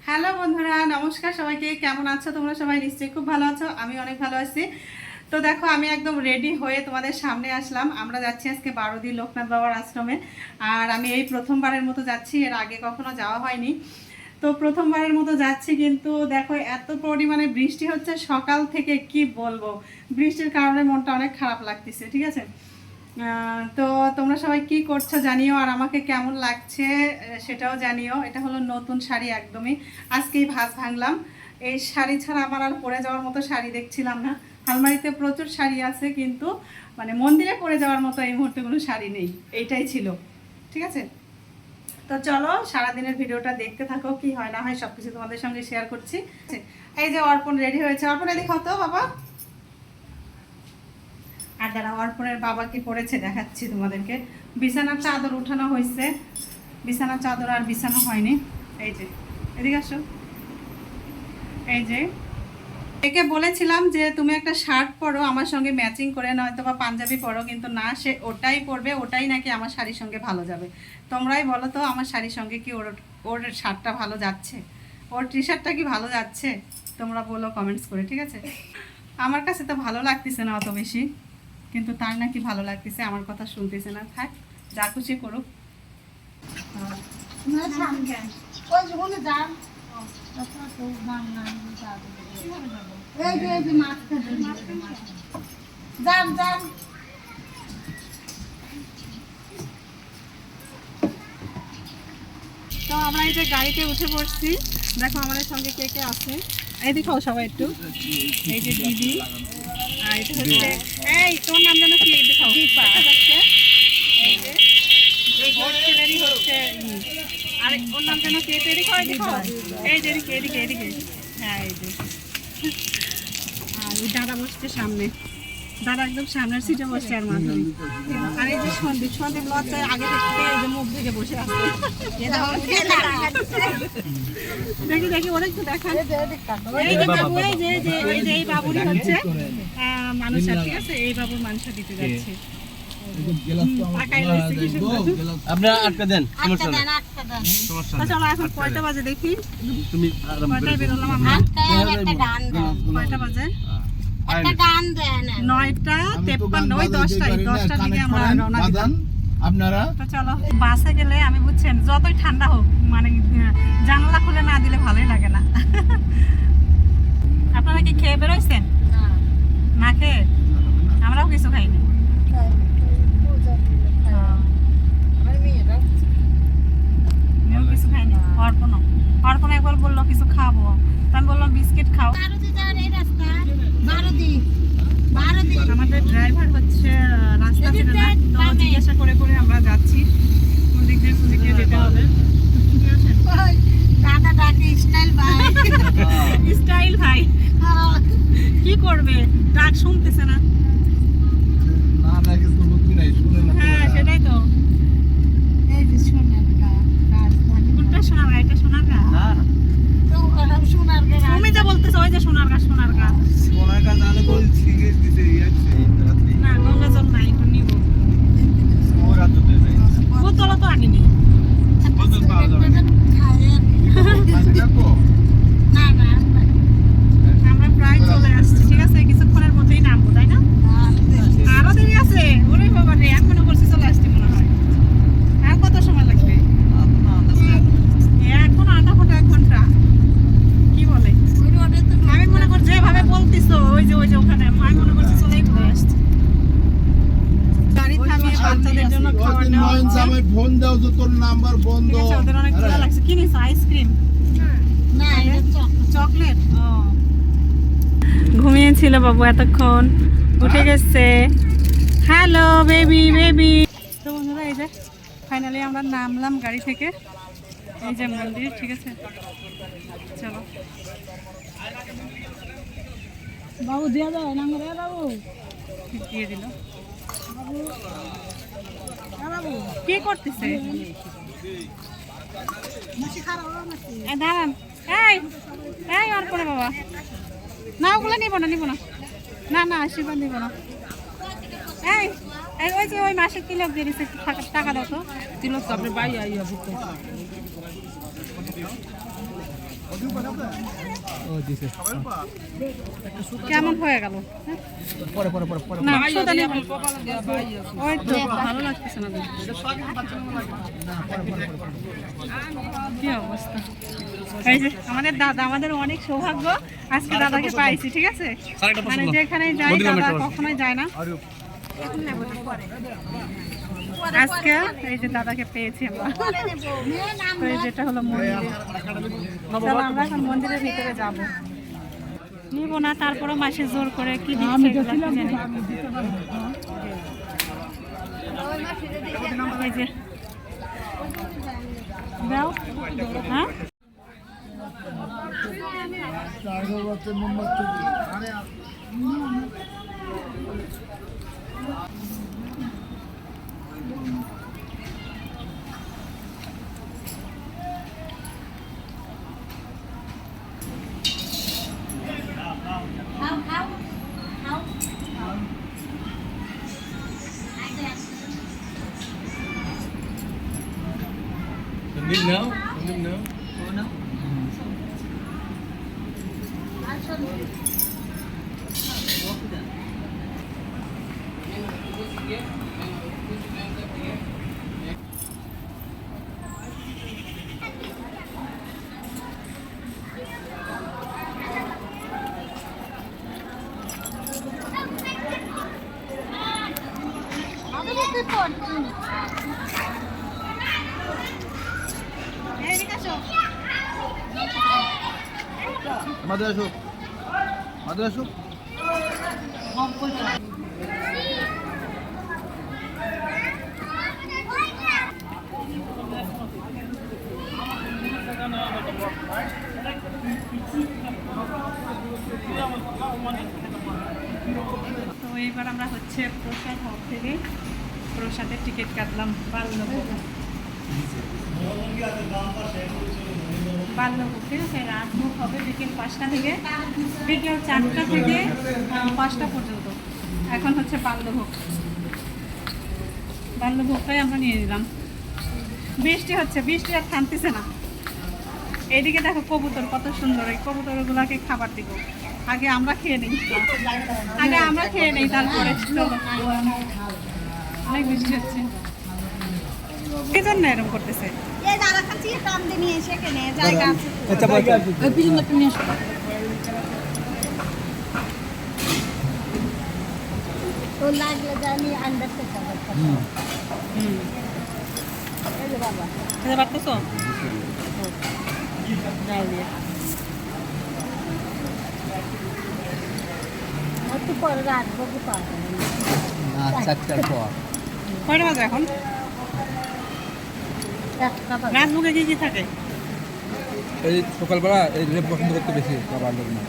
Hello বন্ধুরা, নমস্কার সবাইকে। কেমন আছো তোমরা? সবাই নিশ্চয়ই খুব ভালো আছো। আমি অনেক ভালো আছি। তো দেখো, আমি একদম রেডি হয়ে তোমাদের সামনে আসলাম। আমরা যাচ্ছি আজকে বারোদি লোকনাথ বাবার আশ্রমে। আর আমি এই প্রথমবারের মতো যাচ্ছি, এর আগে কখনো যাওয়া হয়নি। তো প্রথমবারের মতো যাচ্ছি, কিন্তু দেখো এত পরিমাণে বৃষ্টি হচ্ছে সকাল থেকে, কি বলবো। বৃষ্টির কারণে মনটা অনেক খারাপ লাগতেছে, ঠিক আছে। তো তোমরা সবাই কি করছো জানিও, আর আমাকে কেমন লাগছে সেটাও জানিও। এটা হলো নতুন শাড়ি, একদমই আজকেই ভাঁজ ভাঙলাম। এই শাড়ি ছাড়া আমার আর পরে যাওয়ার মতো শাড়ি দেখছিলাম না। আলমারিতে প্রচুর শাড়ি আছে, কিন্তু মানে মন্দিরে পরে যাওয়ার মতো এই মুহূর্তে কোনো শাড়ি নেই। এইটাই ছিল, ঠিক আছে। তো চলো সারাদিনের ভিডিওটা দেখতে থাকো, কি হয় না হয় সব কিছু তোমাদের সঙ্গে শেয়ার করছি। এই যে অর্পণ রেডি হয়েছে। অর্পণ এদিকে হতো বাবা। আর দাঁড়া, অর্পণের বাবা কি করেছে দেখাচ্ছি তোমাদেরকে। বিছানার চাদর উঠানো হয়েছে, বিছানার চাদর আর বিছানো হয়নি। এই যে এদিকে আসো। এই যে একে বলেছিলাম যে তুমি একটা শার্ট পরো আমার সঙ্গে ম্যাচিং করে, নয়তো বা পাঞ্জাবি পরো, কিন্তু না, সে ওটাই পরবে, ওটাই নাকি আমার শাড়ির সঙ্গে ভালো যাবে। তোমরাই বলো তো, আমার শাড়ির সঙ্গে কি ওর ওর শার্টটা ভালো যাচ্ছে? ওর টি শার্টটা কি ভালো যাচ্ছে? তোমরা বলো কমেন্টস করে, ঠিক আছে। আমার কাছে তো ভালো লাগতেছে না অত বেশি, কিন্তু তার নাকি ভালো লাগতেছে। আমার কথা শুনতেছে না, থাক, যা খুশি করুক। তো আমরা এই যে গাড়িতে উঠে পড়ছি। দেখো আমাদের সঙ্গে কে কে আছে, এই দেখাও সবাই একটু। এই যে দিদি, আর এটা হচ্ছে, এই তোর নাম যেন কি, দেখাও হচ্ছে, এই যে ওর ছেলেরই হচ্ছে, আর ওর নাম যেন কে, দেখাও দেখাও, এই যে এদিকে এদিকে এদিকে, হ্যাঁ এই যে। আর ওই দাদা বসছে সামনে, দাদা একদম সামনের সিটে বসছে। আর মাধুরী, আর এই যে সন্দীপ, সন্দীপ লজ্জায় আগে থেকে এই যে মুখ থেকে বসে আছে। দেখি দেখি ওরা একটু দেখা। এই যে বাবু, এই যে এই যে এই বাবুরই হচ্ছে মানুষটা, ঠিক আছে। এই বাবুর মানুষ দিতে যাচ্ছে। আপনারা আটকা দেন, চলো এখন কয়টা বাজে দেখি। কয়টায় বেরোলাম আমরা? কয়টা বাজে? 9:53, ওই 10টার দিকে আমরা রওনা দিলাম। আপনারা তো চলো, বাসে গেলে আমি বুঝছেন যতই ঠান্ডা হোক, মানে জানলা খুলে না দিলে ভালোই লাগে না। আপনারা কি খেয়ে বেরোইছেন? না খেয়ে? আমরাও কিছু খাইনি। কিছু খাইনি। অর্পণ একবার বললো কিছু খাবো, তো আমি বললাম বিস্কিট খাও। আমাদের ড্রাইভার হচ্ছে রাস্তা চেনে না, তো জিজ্ঞাসা করে করে আমরা যাচ্ছি কোন দিক দিয়ে যেতে হবে। স্টাইল ভাই কি করবে, ডাক শুনতেছে না। হ্যাঁ সেটাই তো। কোনটা সোনার গা? এটা সোনার গা? তুমি যা বলতেছো ওই যে সোনার গা, সোনার গা। না, গঙ্গা জল নাই, একটু নিব। বোতল তো আনিনি। আমরা প্রায় চলে আসছি, ঠিক আছে। কিছুক্ষণের মধ্যেই নামবো, তাই না? আরো দেরি আছে? ওরে বাবা রে, এখনো বলছি চলে আসছি মনে হয়। আর কত সময় লাগবে? এখন আধা ঘন্টা, 1 ঘন্টা। কি বলে? আমি মনে করছি যেভাবে বলতিছো ওই যে ওখানে, আমি মনে করছি চলেই ঘুরে আসছি। গাড়ি থামিয়ে বাচ্চাদের জন্য খাবার নেওয়া হচ্ছে। ফোন দাও তো, তোর নাম্বার বন্ধ। ঠিক আছে, ওদের অনেক খিদা লাগছে। কি নিস? আইসক্রিম? চকলেট? ঘুমিয়েছিল বাবু এতক্ষণ, উঠে গেছে। Hello baby baby. তো বন্ধুরা, এই যে ফাইনালি আমরা নামলাম গাড়ি থেকে। এই যে মন্দির, ঠিক আছে। চলো বাবু দিয়ে দাও নাম রে বাবু, দিয়ে দিল। কি করতেছে? দাঁড়ান, এই এই অর্পণে বাবা, না ওগুলো নিব না, না না আশীর্বাদ নিব না। এই ওই যে ওই মাসের তিলক দিয়ে দিচ্ছে, টাকা দাও তো। তিলক তো আপনি বাই আইয়া বুঝতে কেমন হয়ে গেল? না সোদা নেই। ওই তো ভালো লাগতেছে না দেখতে। কি অবস্থা! এই যে আমাদের দাদা, আমাদের অনেক সৌভাগ্য আজকে দাদাকে পাইছি, ঠিক আছে? মানে যেখানে যাই দাদা কখনোই যায় না, আজকে এই যে দাদাকে পেয়েছি আমরা। তো এই যেটা হলো মন্দির, চলো আমরা এখন মন্দিরের ভিতরে যাব। নিব না, তারপরও মাসে জোর করে কি দিচ্ছে এগুলো কি জানি। এই যে দাও, হ্যাঁ মাদুর আসো, মাদুর আসো। তো এইবার আমরা হচ্ছে প্রসাদ হল থেকে প্রসাদের টিকিট কাটলাম। বাল্যভোগ, বাল্যভোগ, ঠিক আছে? রাতভোগ হবে বিকেল 5টা থেকে, বিকেল 4টা থেকে 5টা পর্যন্ত। এখন হচ্ছে বাল্যভোগ, বাল্যভোগটাই আমরা নিয়ে নিলাম। বৃষ্টি হচ্ছে, বৃষ্টি আর থামতেছে না। এইদিকে দেখো কবুতর কত সুন্দর, এই কবুতরগুলোকে খাবার দিব। আগে আমরা খেয়ে নিই, আগে আমরা খেয়ে নিই, তারপরে চলো। অনেক বৃষ্টি হচ্ছে, কি জন্য এরকম করতেছে? तो लागलं जाणी अंडर খেতে পারতেছো? যাও দিয়ে। तू पर रात बघू पाहतो কয়টা বাজে এখন? রাজভোগে কি কি থাকে? এই সকালবেলা এই লেপ পছন্দ করতে বেশি খাবার লোক না।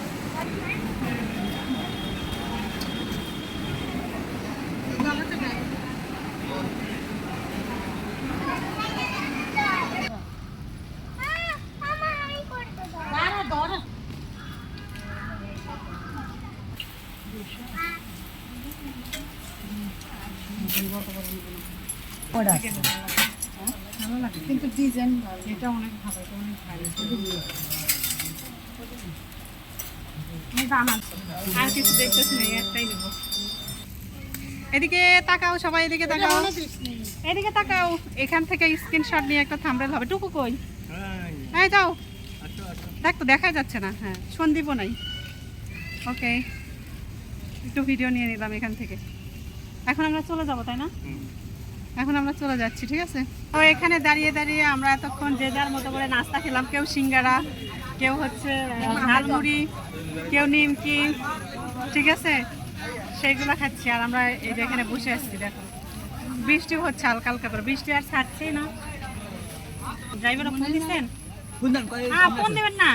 ভালো লাগে কিন্তু ডিজাইন এটা অনেক ভালো, এটা অনেক ভালো। দাম আছে, আর কিছু দেখতেছি না, একটাই নেব। এদিকে তাকাও সবাই, এদিকে তাকাও, এদিকে তাকাও। এখান থেকে স্ক্রিনশট নিয়ে একটা থাম্বনেল হবে। টুকু কই? এই যাও, দেখ তো দেখা যাচ্ছে না। হ্যাঁ, সন্দীপও নাই। ওকে, একটু ভিডিও নিয়ে নিলাম এখান থেকে। এখন আমরা চলে যাব, তাই না? এখন আমরা চলে যাচ্ছি, ঠিক আছে? তো এখানে দাঁড়িয়ে দাঁড়িয়ে আমরা এতক্ষণ যে যার মতো করে নাস্তা খেলাম। কেউ সিঙ্গারা, কেউ হচ্ছে ঝালমুড়ি, কেউ নিমকি, ঠিক আছে? সেইগুলো খাচ্ছি। আর আমরা এই যে এখানে বসে আসছি, দেখো বৃষ্টি হচ্ছে হালকা হালকা করে, বৃষ্টি আর ছাড়ছেই না। ড্রাইভার ফোন দিচ্ছেন? ফোন দেবেন না,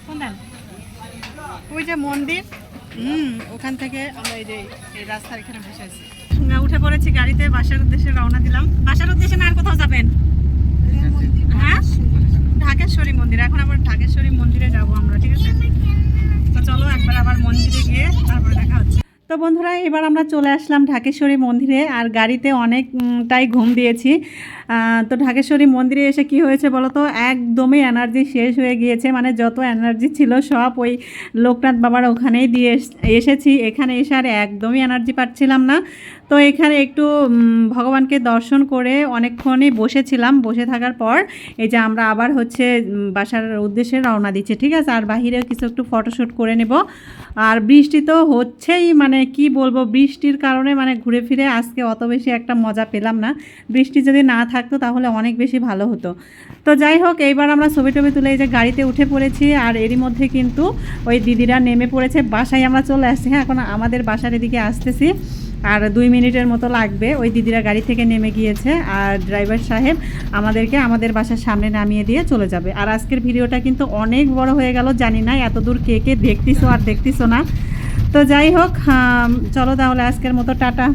ফোন দেন। ওই যে মন্দির, ওখান থেকে আমরা এই যে এই রাস্তার এখানে বসে আছি। উঠে পড়েছি গাড়িতে, বাসার উদ্দেশ্যে রওনা দিলাম। বাসার উদ্দেশ্যে না আর কোথাও যাবেন? হ্যাঁ, ঢাকেশ্বরী মন্দির। এখন আবার ঢাকেশ্বরী মন্দিরে যাব আমরা, ঠিক আছে? তো চলো একবার আবার মন্দিরে গিয়ে তারপরে দেখা হচ্ছে। তো বন্ধুরা, এবার আমরা চলে আসলাম ঢাকেশ্বরী মন্দিরে। আর গাড়িতে অনেকটাই ঘুম দিয়েছি। তো ঢাকেশ্বরী মন্দিরে এসে কি হয়েছে বলো তো, একদমই এনার্জি শেষ হয়ে গিয়েছে, মানে যত এনার্জি ছিল সব ওই লোকনাথ বাবার ওখানেই দিয়ে এসেছি। এখানে এসে আর একদমই এনার্জি পাচ্ছিলাম না। তো এখানে একটু ভগবানকে দর্শন করে অনেকক্ষণই বসেছিলাম। বসে থাকার পর এই যে আমরা আবার হচ্ছে বাসার উদ্দেশ্যে রওনা দিচ্ছি, ঠিক আছে। আর বাহিরে কিছু একটু ফটোশ্যুট করে নেব। আর বৃষ্টি তো হচ্ছেই, মানে কি বলবো, বৃষ্টির কারণে মানে ঘুরে ফিরে আজকে অত বেশি একটা মজা পেলাম না। বৃষ্টি যদি না থাকতো তাহলে অনেক বেশি ভালো হতো। তো যাই হোক, এইবার আমরা ছবি টবি তুলে এই যে গাড়িতে উঠে পড়েছি। আর এরই মধ্যে কিন্তু ওই দিদিরা নেমে পড়েছে, বাসায় আমরা চলে আসছি। হ্যাঁ, এখন আমাদের বাসার এদিকে আসতেছি, আর 2 মিনিটের মতো লাগবে। ওই দিদিরা গাড়ি থেকে নেমে গিয়েছে, আর ড্রাইভার সাহেব আমাদেরকে আমাদের বাসার সামনে নামিয়ে দিয়ে চলে যাবে। আর আজকের ভিডিওটা কিন্তু অনেক বড় হয়ে গেল, জানি না এত দূর কে কে দেখতেছো আর দেখতেছো না। তো যাই হোক, চলো তাহলে আজকের মতো টাটা।